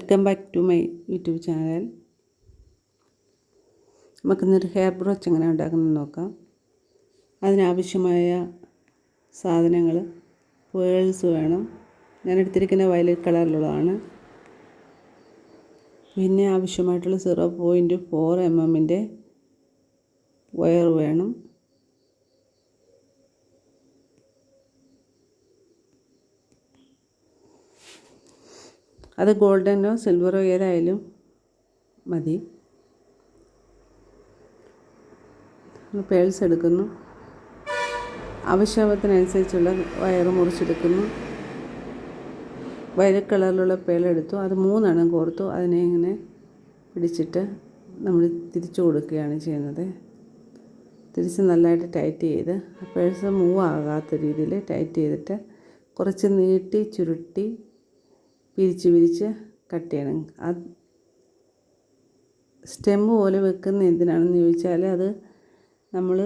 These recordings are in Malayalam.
Welcome back to my YouTube channel. നമുക്കിന്നൊരു ഹെയർ ബ്രോച്ച് എങ്ങനെ ഉണ്ടാക്കുന്നത് നോക്കാം. അതിനാവശ്യമായ സാധനങ്ങൾ: പേൾസ് വേണം, ഞാൻ എടുത്തിരിക്കുന്ന വയലറ്റ് കളറിലുള്ളതാണ്. പിന്നെ ആവശ്യമായിട്ടുള്ള 0.4 mm വയർ വേണം. അത് ഗോൾഡനോ സിൽവറോ ഏതായാലും മതി. പേൾസ് എടുക്കുന്നു, ആവശ്യത്തിനനുസരിച്ചുള്ള വയർ മുറിച്ചെടുക്കുന്നു. വയലറ്റ് കളറിലുള്ള പേളെടുത്തു, അത് 3 എണ്ണം കോർത്തു. അതിനെ ഇങ്ങനെ പിടിച്ചിട്ട് നമ്മൾ തിരിച്ചു കൊടുക്കുകയാണ് ചെയ്യുന്നത്. തിരിച്ച് നല്ലതായിട്ട് ടൈറ്റ് ചെയ്ത് പേഴ്സ് മൂവ് ആകാത്ത രീതിയിൽ ടൈറ്റ് ചെയ്തിട്ട് കുറച്ച് നീട്ടി ചുരുട്ടി പിരിച്ച് കട്ട് ചെയ്യണം. ആ സ്റ്റെമ്മ് പോലെ വെക്കുന്ന എന്തിനാണെന്ന് ചോദിച്ചാൽ, അത് നമ്മൾ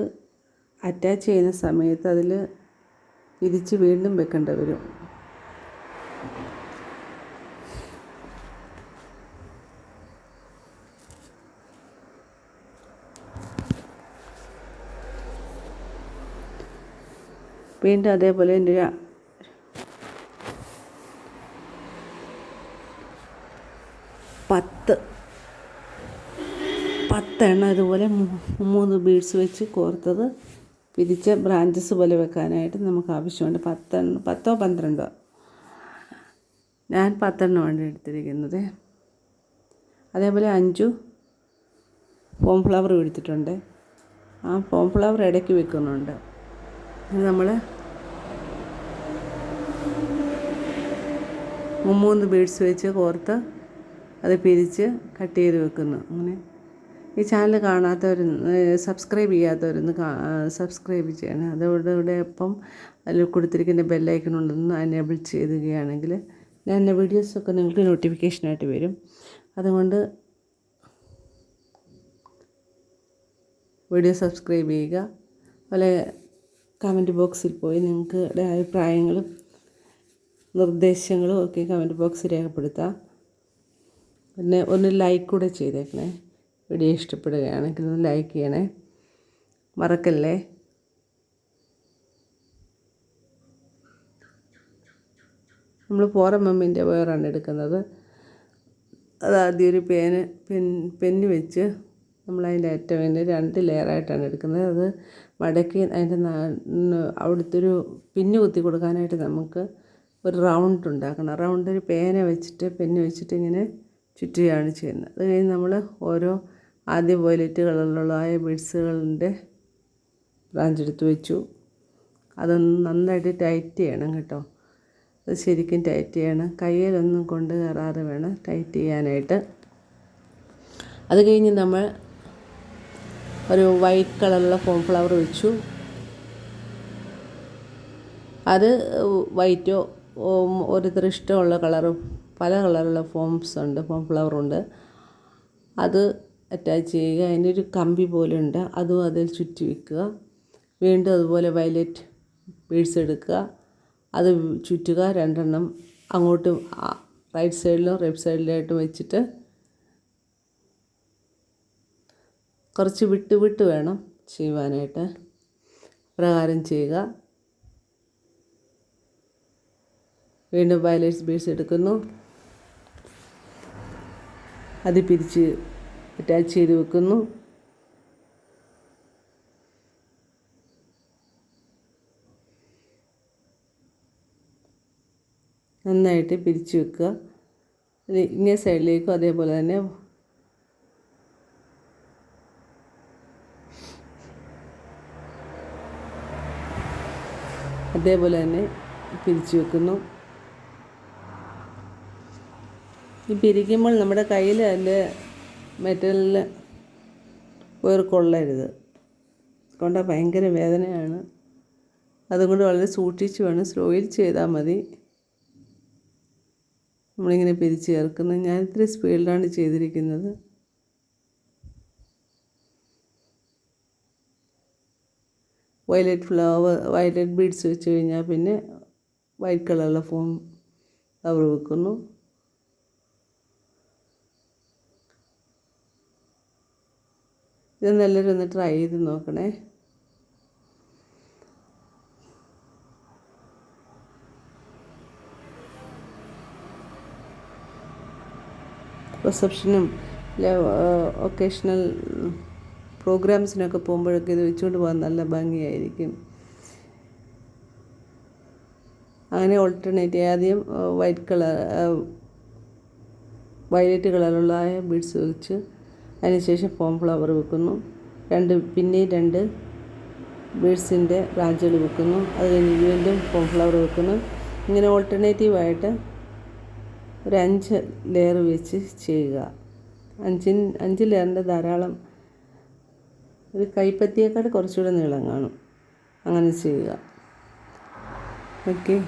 അറ്റാച്ച് ചെയ്യുന്ന സമയത്ത് അതിൽ പിരിച്ച് വീണ്ടും വെക്കേണ്ടി വരും. വീണ്ടും അതേപോലെ എൻ്റെ 10 എണ്ണം ഇതുപോലെ 3 ബീഡ്സ് വെച്ച് കോർത്തത് പിരിച്ച ബ്രാഞ്ചസ് പോലെ വെക്കാനായിട്ട് നമുക്ക് ആവശ്യമുണ്ട്. 10 12 ഞാൻ 10 എണ്ണമാണ് എടുത്തിരിക്കുന്നത്. അതേപോലെ 5 ഫോംഫ്ലവർ എടുത്തിട്ടുണ്ട്. ആ ഫോംഫ്ലവർ ഇടയ്ക്ക് വെക്കുന്നുണ്ട്. ഇത് നമ്മൾ 3 ബീഡ്സ് വെച്ച് കോർത്ത് അത് പിരിച്ച് കട്ട് ചെയ്ത് വെക്കുന്നു. അങ്ങനെ ഈ ചാനൽ കാണാത്തവരൊന്ന് സബ്സ്ക്രൈബ് ചെയ്യാത്തവരൊന്ന് സബ്സ്ക്രൈബ് ചെയ്യണം. അതോടെ ഒപ്പം അതിൽ കൊടുത്തിരിക്കുന്ന ബെല്ലൈക്കൺ ഉണ്ടെന്ന് എനേബിൾ ചെയ്യുകയാണെങ്കിൽ ഞാൻ എൻ്റെ വീഡിയോസൊക്കെ നിങ്ങൾക്ക് നോട്ടിഫിക്കേഷനായിട്ട് വരും. അതുകൊണ്ട് വീഡിയോ സബ്സ്ക്രൈബ് ചെയ്യുക. അതുപോലെ കമൻറ്റ് ബോക്സിൽ പോയി നിങ്ങളുടെ അഭിപ്രായങ്ങളും നിർദ്ദേശങ്ങളും ഒക്കെ കമൻറ്റ് ബോക്സിൽ രേഖപ്പെടുത്താം. പിന്നെ ഒന്ന് ലൈക്ക് കൂടെ ചെയ്തേക്കണേ. വീഡിയോ ഇഷ്ടപ്പെടുകയാണെങ്കിൽ ഒന്ന് ലൈക്ക് ചെയ്യണേ, മറക്കല്ലേ. നമ്മൾ 4 mm വയറാണ് എടുക്കുന്നത്. അത് ആദ്യം ഒരു പെന്ന് വെച്ച് നമ്മളതിൻ്റെ അറ്റം 2 ലെയറായിട്ടാണ് എടുക്കുന്നത്. അത് മടക്കി അതിൻ്റെ അവിടുത്തെ ഒരു പിന്ന് കുത്തി കൊടുക്കാനായിട്ട് നമുക്ക് ഒരു റൗണ്ട് ഉണ്ടാക്കണം. റൗണ്ട് ഒരു പെന്ന് വെച്ചിട്ട് ഇങ്ങനെ ചുറ്റുകയാണ് ചെയ്യുന്നത്. അത് കഴിഞ്ഞ് നമ്മൾ ഓരോ ആദ്യം വയലറ്റ് കളറിലുള്ള ബീഡ്സുകളുടെ ബ്രാഞ്ച് എടുത്ത് വെച്ചു. അതൊന്ന് നന്നായിട്ട് ടൈറ്റ് ചെയ്യണം കേട്ടോ. അത് ശരിക്കും ടൈറ്റ് ചെയ്യണം. കയ്യിലൊന്നും കൊണ്ട് കയറാതെ വേണം ടൈറ്റ് ചെയ്യാനായിട്ട്. അത് കഴിഞ്ഞ് നമ്മൾ ഒരു വൈറ്റ് കളറുള്ള ഫോംഫ്ലവർ വെച്ചു. അത് വൈറ്റോ ഓരോരുത്തർ ഇഷ്ടമുള്ള കളറും പല കളറുള്ള ഫോംഫ്ലവറുണ്ട്. അത് അറ്റാച്ച് ചെയ്യുക. അതിനൊരു കമ്പി പോലെ ഉണ്ട്, അതും അതിൽ ചുറ്റി വെക്കുക. വീണ്ടും അതുപോലെ വയലറ്റ് ബീഡ്സ് എടുക്കുക, അത് ചുറ്റുക. 2 എണ്ണം അങ്ങോട്ടും റൈറ്റ് സൈഡിലും ലെഫ്റ്റ് സൈഡിലായിട്ടും വെച്ചിട്ട് കുറച്ച് വിട്ട് വേണം ചെയ്യുവാനായിട്ട്. പ്രകാരം ചെയ്യുക. വീണ്ടും വയലറ്റ് ബീഡ്സ് എടുക്കുന്നു, അത് പിരിച്ച് അറ്റാച്ച് ചെയ്ത് വെക്കുന്നു. നന്നായിട്ട് പിരിച്ച് വെക്കുക. ഇങ്ങേ സൈഡിലേക്കും അതേപോലെ തന്നെ പിരിച്ച് വെക്കുന്നു. ഈ പിരിക്കുമ്പോൾ നമ്മുടെ കയ്യിൽ അതിൻ്റെ മെറ്റലിൽ വേർ കൊള്ളരുത്. കൊണ്ട ഭയങ്കര വേദനയാണ്. അതുകൊണ്ട് വളരെ സൂക്ഷിച്ച് വേണം, സ്ലോയിൽ ചെയ്താൽ മതി. നമ്മളിങ്ങനെ പിരിച്ച് ചേർക്കുന്നത്. ഞാൻ ഇത്തിരി സ്പീഡിലാണ് ചെയ്തിരിക്കുന്നത്. വയലറ്റ് ബീഡ്സ് വെച്ച് കഴിഞ്ഞാൽ പിന്നെ വൈറ്റ് കളറുള്ള ഫ്ലവർ വെക്കുന്നു. ഇതൊന്ന് എല്ലാവരും ഒന്ന് ട്രൈ ചെയ്ത് നോക്കണേ. റിസപ്ഷനും ഒക്കേഷണൽ പ്രോഗ്രാംസിനൊക്കെ പോകുമ്പോഴൊക്കെ ഇത് വെച്ചുകൊണ്ട് പോകാൻ നല്ല ഭംഗിയായിരിക്കും. അങ്ങനെ ഓൾട്ടർനേറ്റ് ആദ്യം വയലറ്റ് കളറുള്ള ബീഡ്സ് വെച്ച് അതിനുശേഷം ഫോംഫ്ലവർ വെക്കുന്നു. പിന്നെയും 2 ബീഡ്സിൻ്റെ ബ്രാഞ്ചുകൾ വെക്കുന്നു. അത് കഴിഞ്ഞ് വീണ്ടും ഫോംഫ്ലവർ വെക്കുന്നു. ഇങ്ങനെ ഓൾട്ടർനേറ്റീവായിട്ട് ഒരു 5 ലെയർ വെച്ച് ചെയ്യുക. 5 ലെയറിൻ്റെ ധാരാളം, ഒരു കൈപ്പത്തിയേക്കാൾ കുറച്ചുകൂടെ നീളം കാണും. അങ്ങനെ ചെയ്യുക. ഓക്കെ.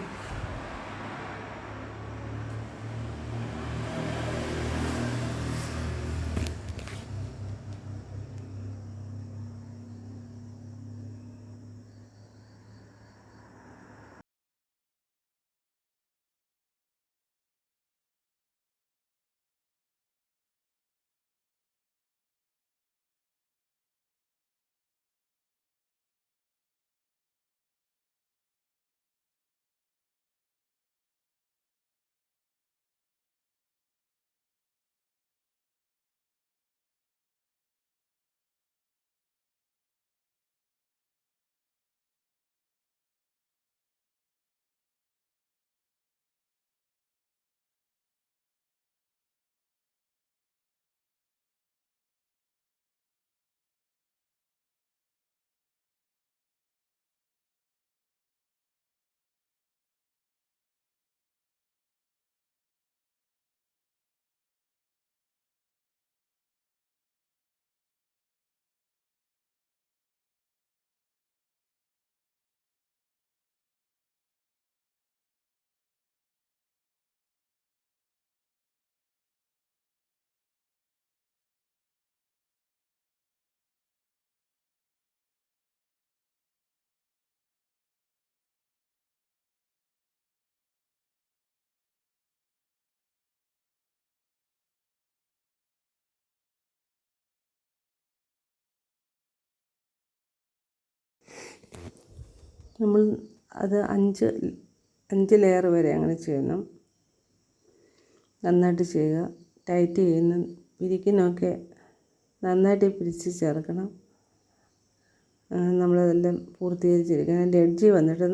നമ്മൾ അത് 5 ലെയർ വരെ അങ്ങനെ ചെയ്യണം. നന്നായിട്ട് ചെയ്യുക. ടൈറ്റ് ചെയ്യുന്ന പിരിക്കുന്നൊക്കെ നന്നായിട്ട് പിരിച്ച് ചേർക്കണം. നമ്മളതെല്ലാം പൂർത്തീകരിച്ചിരിക്കണം. അതിൻ്റെ എഡ്ജ് വന്നിട്ട്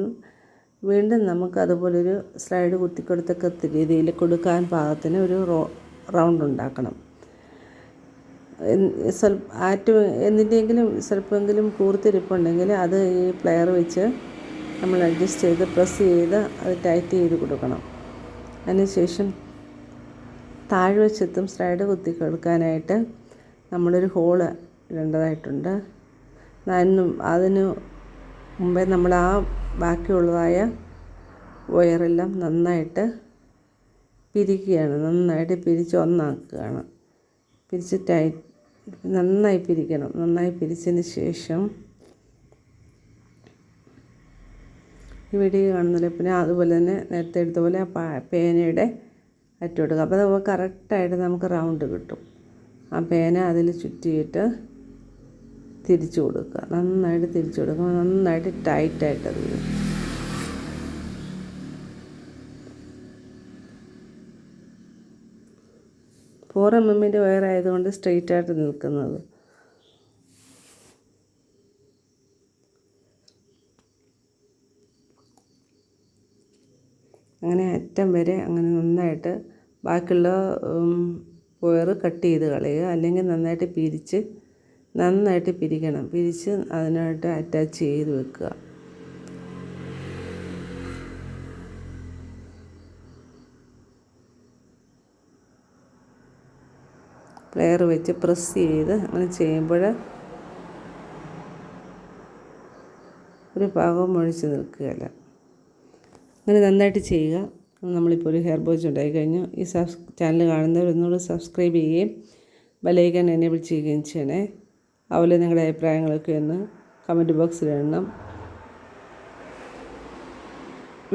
വീണ്ടും നമുക്ക് അതുപോലൊരു സ്ലൈഡ് കുത്തിക്കൊടുത്തക്ക രീതിയിൽ കൊടുക്കാൻ പാകത്തിന് ഒരു റൗണ്ട് ഉണ്ടാക്കണം. എന്തിൻ്റെയെങ്കിലും സ്വല്പമെങ്കിലും കൂർത്തിരിപ്പുണ്ടെങ്കിൽ അത് ഈ പ്ലെയർ വെച്ച് നമ്മൾ അഡ്ജസ്റ്റ് ചെയ്ത് പ്രസ് ചെയ്ത് അത് ടൈറ്റ് ചെയ്ത് കൊടുക്കണം. അതിനുശേഷം താഴ്വശത്തും സ്ലൈഡ് കുത്തി കൊടുക്കാനായിട്ട് നമ്മളൊരു ഹോള് ഇടേണ്ടതായിട്ടുണ്ട്. അതിന് മുമ്പേ നമ്മൾ ആ ബാക്കിയുള്ളതായ വയറെല്ലാം നന്നായിട്ട് പിരിക്കുകയാണ്. നന്നായിട്ട് പിരിച്ച് ഒന്നാക്കുകയാണ്. നന്നായി പിരിക്കണം. നന്നായി പിരിച്ചതിന് ശേഷം ഈ വീഡിയോ കാണുന്നില്ല, പിന്നെ അതുപോലെ തന്നെ നേരത്തെ എടുത്ത പോലെ പേനയുടെ അറ്റം എടുക്കുക. അപ്പോൾ അത് കറക്റ്റായിട്ട് നമുക്ക് റൗണ്ട് കിട്ടും. ആ പേന അതിൽ ചുറ്റിയിട്ട് തിരിച്ചു കൊടുക്കുക. നന്നായിട്ട് തിരിച്ചു കൊടുക്കുക. നന്നായിട്ട് ടൈറ്റായിട്ടത് വരും. 4 mm വയറായതുകൊണ്ട് സ്ട്രെയിറ്റായിട്ട് നിൽക്കുന്നത്. അങ്ങനെ അറ്റം വരെ അങ്ങനെ നന്നായിട്ട് ബാക്കിയുള്ള വയർ കട്ട് ചെയ്ത് കളയുക. അല്ലെങ്കിൽ നന്നായിട്ട് പിരിക്കണം. പിരിച്ച് അതിനായിട്ട് അറ്റാച്ച് ചെയ്ത് വെക്കുക. പ്ലെയർ വെച്ച് പ്രസ് ചെയ്ത് അങ്ങനെ ചെയ്യുമ്പോൾ ഒരു ഭാഗവും ഒഴിച്ച് നിൽക്കുകയില്ല. അങ്ങനെ നന്നായിട്ട് ചെയ്യുക. നമ്മളിപ്പോൾ ഒരു ഹെയർ ബ്രോച്ച് ഉണ്ടായി കഴിഞ്ഞു. ഈ ചാനൽ കാണുന്നവർ ഒന്നുകൂടി സബ്സ്ക്രൈബ് ചെയ്യുകയും ബെല്ലൈക്കൺ എനേബിൾ ചെയ്യുകയും ചെയ്യണേ. അതുപോലെ നിങ്ങളുടെ അഭിപ്രായങ്ങളൊക്കെ ഒന്ന് കമൻറ്റ് ബോക്സിൽ ഇടണം.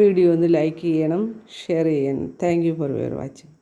വീഡിയോ ഒന്ന് ലൈക്ക് ചെയ്യണം, ഷെയർ ചെയ്യണം. Thank you for your watching.